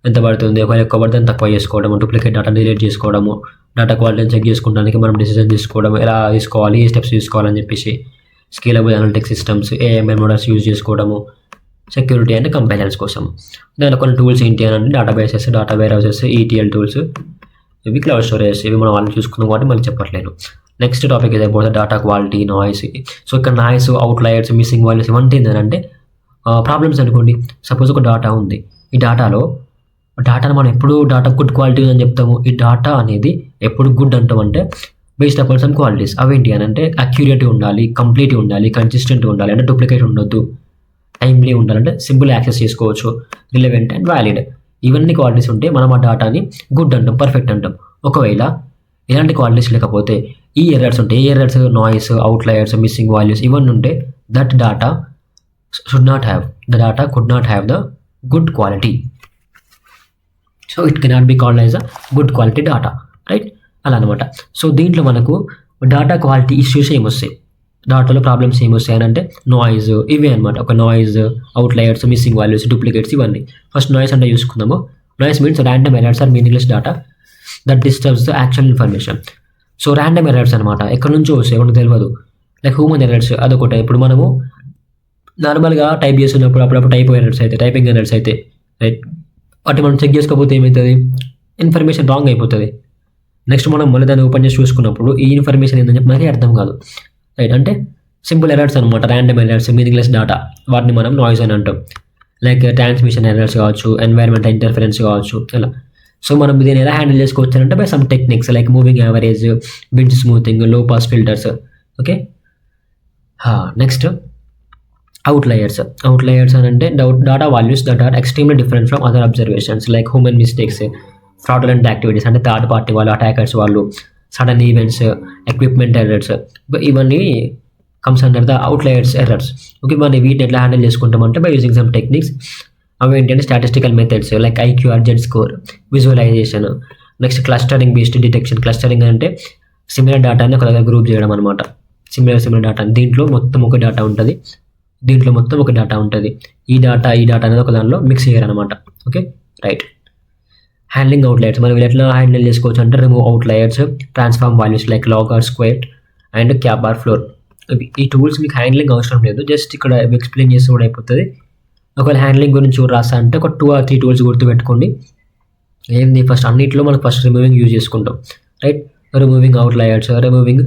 ఎంత పడుతుంది, ఒకవేళ ఎక్కువ పడితే తక్కువ చేసుకోవడము, డూప్లికేట్ డేటా డిలీట్ చేసుకోవడము, డేటా క్వాలిటీని చెక్ చేసుకోవడానికి మనం డిసిజన్ తీసుకోవడం, ఎలా తీసుకోవాలి, ఏ స్టెప్స్ తీసుకోవాలని చెప్పేసి, scalable analytics systems, AML models use చేసుకోవడము, సెక్యూరిటీ అండ్ కంప్లైన్స్ కోసం. దానిలో కొన్ని టూల్స్ ఏంటి అని అంటే databases, data warehouses, ETL tools, ఇవి క్లౌడ్ స్టోరేజ్, ఇవి మనం వాళ్ళు చూసుకున్నాం కాబట్టి మళ్ళీ చెప్పట్లేను. నెక్స్ట్ టాపిక్ ఏదైపోతే డేటా క్వాలిటీ, నాయిస్. సో ఇక్కడ నాయిస్, అవుట్లయర్స్, మిస్సింగ్ వాల్యూస్ ఇవంతా ఏంటంటే ప్రాబ్లమ్స్ అనుకోండి. సపోజ్ ఒక డేటా ఉంది, ఈ డేటాను మనం ఎప్పుడు డేటా గుడ్ క్వాలిటీ అని చెప్తాము. ఈ డేటా అనేది ఎప్పుడు గుడ్ అంటామంటే బేస్డ్ అపాన్ సమ్ క్వాలిటీస్. అవేంటి అని అంటే అక్యురేట్ ఉండాలి, కంప్లీట్ ఉండాలి, కన్సిస్టెంట్ ఉండాలి, అంటే డూప్లికేట్ ఉండొద్దు, టైమ్లీ ఉండాలంటే సింపుల్ యాక్సెస్ చేసుకోవచ్చు, రిలవెంట్ అండ్ వ్యాలిడ్. ఇవన్నీ క్వాలిటీస్ ఉంటే మనం ఆ డేటాని గుడ్ అంటాం, పర్ఫెక్ట్ అంటాం. ఒకవేళ ఇలాంటి క్వాలిటీస్ లేకపోతే ఈ ఎర్రర్స్ ఉంటాయి, ఏ errors, noise, outliers, missing values ఇవన్నీ ఉంటే that data could not have the good quality. So it cannot be called as a good quality data, right, అలా అనమాట. సో దీంట్లో మనకు డేటా క్వాలిటీ ఇష్యూస్ ఏమొస్తాయి, డేటాలో ప్రాబ్లమ్స్ ఏమొస్తాయి అని అంటే నాయిస్, ఇవే అనమాట. ఒక noise, outliers, missing values, duplicates ఇవన్నీ. ఫస్ట్ నాయిస్ అంటే చూసుకుందాము. Noise means random errors or meaningless data that disturbs the actual information. So random errors అనమాట, ఎక్కడి నుంచో వస్తాయి, మనకు తెలియదు. లైక్ హ్యూమన్ ఎర్రర్స్ అదొకటి. ఇప్పుడు మనము నార్మల్గా టైప్ చేస్తున్నప్పుడు అప్పుడప్పుడు టైపింగ్ ఎర్రర్స్ అయితే రైట్, వాటి మనం చెక్ చేసుకోకపోతే ఏమవుతుంది, ఇన్ఫర్మేషన్ రాంగ్ అయిపోతుంది. నెక్స్ట్ మనం మళ్ళీ దాన్ని ఓపెన్ చేసి చూసుకున్నప్పుడు ఈ ఇన్ఫర్మేషన్ ఏంటని చెప్పి మనకి అర్థం కాదు, రైట్. అంటే సింపుల్ ఎర్రర్స్ అనమాట, ర్యాండమ్ ఎర్రర్స్, మీనింగ్లెస్ డేటా, వాటిని మనం నాయిస్ అని అంటాం. లైక్ ట్రాన్స్మిషన్ ఎర్రర్స్ కావచ్చు, ఎన్వైర్మెంటల్ ఇంటర్ఫరెన్స్ కావచ్చు, ఇలా. సో మనం దీన్ని ఎలా హ్యాండిల్ చేసుకోవచ్చు అంటే by some techniques like moving average, bit smoothing, low pass filters. Okay, next outliers అని అంటే data values that are extremely different from other observations like human mistakes, fraudulent activities అంటే థర్డ్ పార్టీ వాళ్ళు, attackers వాళ్ళు, sudden events, equipment errors, ఇవన్నీ comes under the outliers errors. Okay, మనం వీటిని ఎట్లా handle చేసుకుంటామంటే బై యూజింగ్ సమ్ టెక్నిక్స్. అవి ఏంటంటే statistical methods like IQR, Z-score, visualisation, next clustering based detection. Clustering అంటే సిమిలర్ డేటాని ఒక దగ్గర గ్రూప్ చేయడం అనమాట. సిమిలర్ డేటా, దీంట్లో మొత్తం ఒక డేటా ఉంటుంది, దీంట్లో మొత్తం ఒక డేటా ఉంటుంది. ఈ డేటా అనేది ఒక దానిలో మిక్స్ చేయాలన్నమాట. Okay, right. హ్యాండ్లింగ్ అవుట్లయర్స్ మనం ఎట్లా హ్యాండిల్ చేసుకోవచ్చు అంటే remove outliers, transform values like log or square and cap or floor. ఈ టూల్స్ మీకు హ్యాండ్లింగ్ అవసరం లేదు, జస్ట్ ఇక్కడ ఎక్స్ప్లెయిన్ చేస్తే కూడా అయిపోతుంది. ఒకవేళ హ్యాండ్లింగ్ గురించి రాస్తా అంటే ఒక 2 or 3 టూల్స్ గుర్తుపెట్టుకోండి. ఏంది, ఫస్ట్ అన్నింటిలో మనం ఫస్ట్ రిమూవింగ్ యూజ్ చేసుకుంటాం, రైట్. రిమూవింగ్ అవుట్లయర్స్, రిమూవింగ్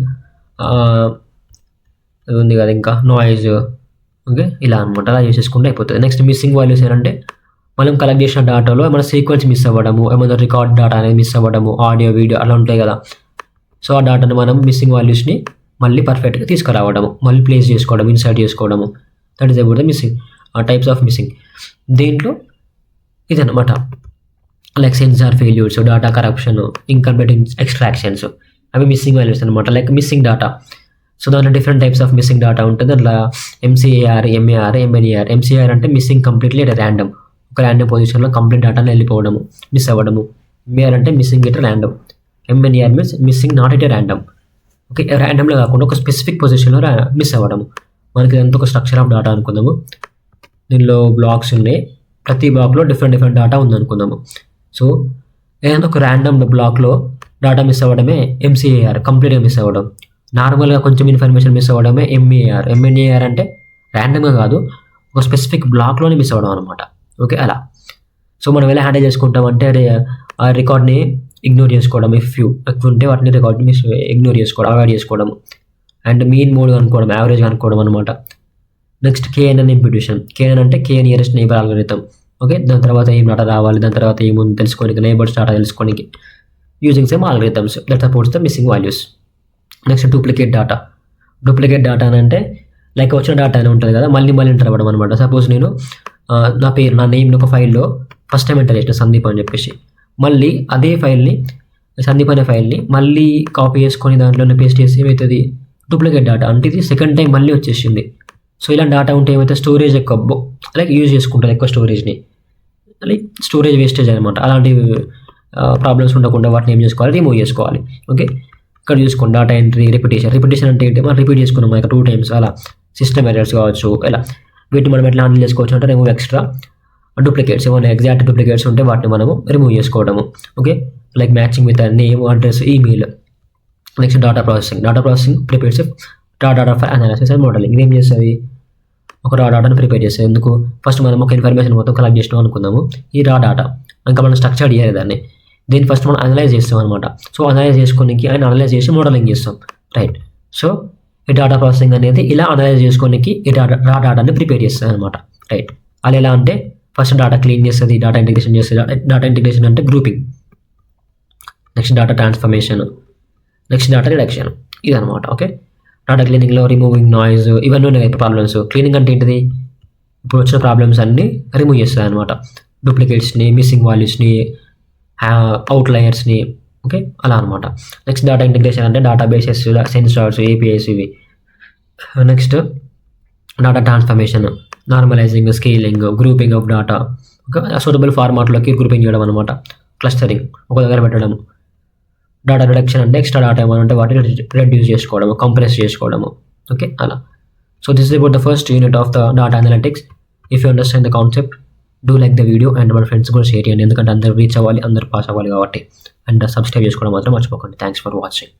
ఉంది కదా, ఇంకా నాయిస్. ఓకే, ఇలా అనమాట, అలా చేసేసుకుంటే అయిపోతుంది. నెక్స్ట్ మిస్సింగ్ వాల్యూస్ ఏంటంటే మనం కలెక్ట్ చేసిన డేటాలో ఏమైనా సీక్వెన్స్ మిస్ అవ్వడము, ఏమైనా రికార్డ్ డేటా అనేది మిస్ అవ్వడము, ఆడియో, వీడియో అలా ఉంటాయి కదా. సో ఆ డేటాని మనం మిస్సింగ్ వాల్యూస్ని మళ్ళీ పర్ఫెక్ట్గా తీసుకురావడము, మళ్ళీ ప్లేస్ చేసుకోవడం, ఇన్సర్ట్ చేసుకోవడము. That is about the missing, types of missing. దీంట్లో ఇదనమాట, like sensor failures, data corruption, incomplete extractions, అవి మిస్సింగ్ వాల్యూస్ అనమాట, లైక్ మిస్సింగ్ డేటా. సో దాంట్లో different types of missing data ఉంటుంది. అట్లా MCAR, MAR, MNER. MCAR అంటే missing completely random, ఒక random పొజిషన్లో కంప్లీట్ డేటాని వెళ్ళిపోవడము, మిస్ అవ్వడము. MAR అంటే missing at random. MNER means missing not at random. Okay, ర్యాండమ్లో కాకుండా ఒక స్పెసిఫిక్ పొజిషన్లో మిస్ అవ్వడము. మనకి ఇదంతా ఒక స్ట్రక్చర్ ఆఫ్ డేటా అనుకుందాము. దీనిలో బ్లాక్స్ ఉన్నాయి, ప్రతి బ్లాక్లో డిఫరెంట్ డేటా ఉంది అనుకుందాము. సో ఏదైనా ఒక ర్యాండమ్ బ్లాక్లో డేటా మిస్ అవ్వడమే MCAR, కంప్లీట్గా మిస్ అవ్వడం. నార్మల్గా కొంచెం ఇన్ఫర్మేషన్ మిస్ అవ్వడమే MAR. MNER అంటే ర్యాండమ్గా కాదు, ఒక స్పెసిఫిక్ బ్లాక్లోనే మిస్ అవ్వడం అనమాట. ఓకే, అలా. సో మనం ఎలా హ్యాండిల్ చేసుకుంటామంటే ఆ రికార్డ్ని ఇగ్నోర్ చేసుకోవడం, ఎక్కువ ఉంటే వాటిని రికార్డ్ని ఇగ్నోర్ చేసుకోవడం, అవాయిడ్ చేసుకోవడం. అండ్ మీన్ మోడ్ అనుకోవడం, యావరేజ్ అనుకోవడం అనమాట. Next KNN imputation. KNN అంటే K nearest neighbour algorithm. Okay, దాని తర్వాత ఏం డేటా రావాలి, దాని తర్వాత ఏముంది తెలుసుకోనికి, నైబర్స్ డేటా తెలుసుకోనికి using same algorithms that supports the missing values. Next duplicate data. Duplicate data అని అంటే లైక్ వచ్చిన డేటా అని ఉంటుంది కదా, మళ్ళీ ఎంటర్ అవ్వడం అనమాట. సపోజ్ నేను నా పేరు, నా నేమ్ని ఒక ఫైల్లో ఫస్ట్ టైం ఎంటర్ చేసిన సందీప్ అని చెప్పేసి, మళ్ళీ అదే ఫైల్ని, సందీప్ అనే ఫైల్ని మళ్ళీ కాపీ చేసుకొని దాంట్లోనే పేస్ట్ చేసి ఏమవుతుంది, డూప్లికేట్ డేటా. అంటే ఇది సెకండ్ టైం మళ్ళీ వచ్చేసింది. సో ఇలా డేటా ఉంటే ఏమైతే స్టోరేజ్ ఎక్కువ లైక్ యూజ్ చేసుకుంటారు, ఎక్కువ స్టోరేజ్ని, లైక్ స్టోరేజ్ వేస్టేజ్ అనమాట. అలాంటి ప్రాబ్లమ్స్ ఉండకుండా వాటిని ఏం చేసుకోవాలి, రిమూవ్ చేసుకోవాలి. ఓకే, ఇక్కడ చూసుకోండి, డేటా ఎంట్రీ, రిపిటేషన్ అంటే ఏంటి, మనం రిపీట్ చేసుకున్నాం ఇక్కడ 2 times, అలా సిస్టమ్ ఎర్రర్స్ కావచ్చు. ఇలా వీటిని మనం ఎట్లా హ్యాండిల్ చేసుకోవచ్చు అంటే రిమూవ్ ఎక్స్ట్రా డూప్లికేట్స్, ఏమైనా ఎగ్జాక్ట్ డూప్లికేట్స్ ఉంటే వాటిని మనము రిమూవ్ చేసుకోవడము. Okay, like matching with name, address, email. Next data processing prepares data for analysis and modelling. ఇది ఏం చేస్తుంది, ఒక డేటాను ప్రిపేర్ చేస్తుంది. ఎందుకు, ఫస్ట్ మనం ఒక ఇన్ఫర్మేషన్ మొత్తం కలెక్ట్ చేసినాం అనుకుందాము, ఈ డేటా ఇంకా మనం స్ట్రక్చర్ చేయాలి దాన్ని. దీన్ని ఫస్ట్ మనం అనలైజ్ చేస్తాం అనమాట. సో అనలైజ్ చేసుకోనికి అండ్ అనలైజ్ చేసి మోడలింగ్ చేస్తాం, రైట్. సో ఈ డేటా ప్రాసెసింగ్ అనేది ఇలా అనలైజ్ చేసుకోనికి ఈ డేటాని ప్రిపేర్ చేస్తుంది అనమాట, రైట్. అలా ఎలా అంటే ఫస్ట్ డేటా క్లీన్ చేస్తుంది, డేటా ఇంటిగ్రేషన్ చేస్తుంది. డేటా ఇంటిగ్రేషన్ అంటే grouping. Next data transformation, next data reduction, ఇదనమాట. ఓకే, డేటా క్లీనింగ్లో రిమూవింగ్ నాయిస్, ఇవన్నీ ఉన్నాయి ప్రాబ్లమ్స్. క్లీనింగ్ అంటే ఏంటిది, ఇప్పుడు వచ్చిన ప్రాబ్లమ్స్ అన్నీ రిమూవ్ చేస్తుంది అనమాట. డూప్లికేట్స్ని, మిస్సింగ్ వాల్యూస్ని, అవుట్లయర్స్ని. ఓకే, అలా అనమాట. నెక్స్ట్ డేటా ఇంటిగ్రేషన్ అంటే డేటాబేసెస్, సెన్సార్స్, APIs ఇవి. Next data transformation, normalizing, scaling, grouping of data, okay, suitable ఫార్మాట్లోకి గ్రూపింగ్ చేయడం అనమాట. క్లస్టరింగ్, ఒక దగ్గర పెట్టడం. డేటా రిడక్షన్ అంటే ఎక్స్ట్రా డేటా ఏమైనా ఉంటే వాటిని రెడ్యూస్ చేసుకోవడము, కంప్రెస్ చేసుకోవడము. ఓకే, అలా. So this is about the first unit of the data analytics. If you understand the concept, do like the video and మన ఫ్రెండ్స్ కూడా షేర్ చేయండి, ఎందుకంటే అందరూ రీచ్ అవ్వాలి, అందరూ పాస్ అవ్వాలి కాబట్టి. అండ్ సబ్స్క్రైబ్ చేసుకోవడం మాత్రం మర్చిపోకండి. Thanks for watching.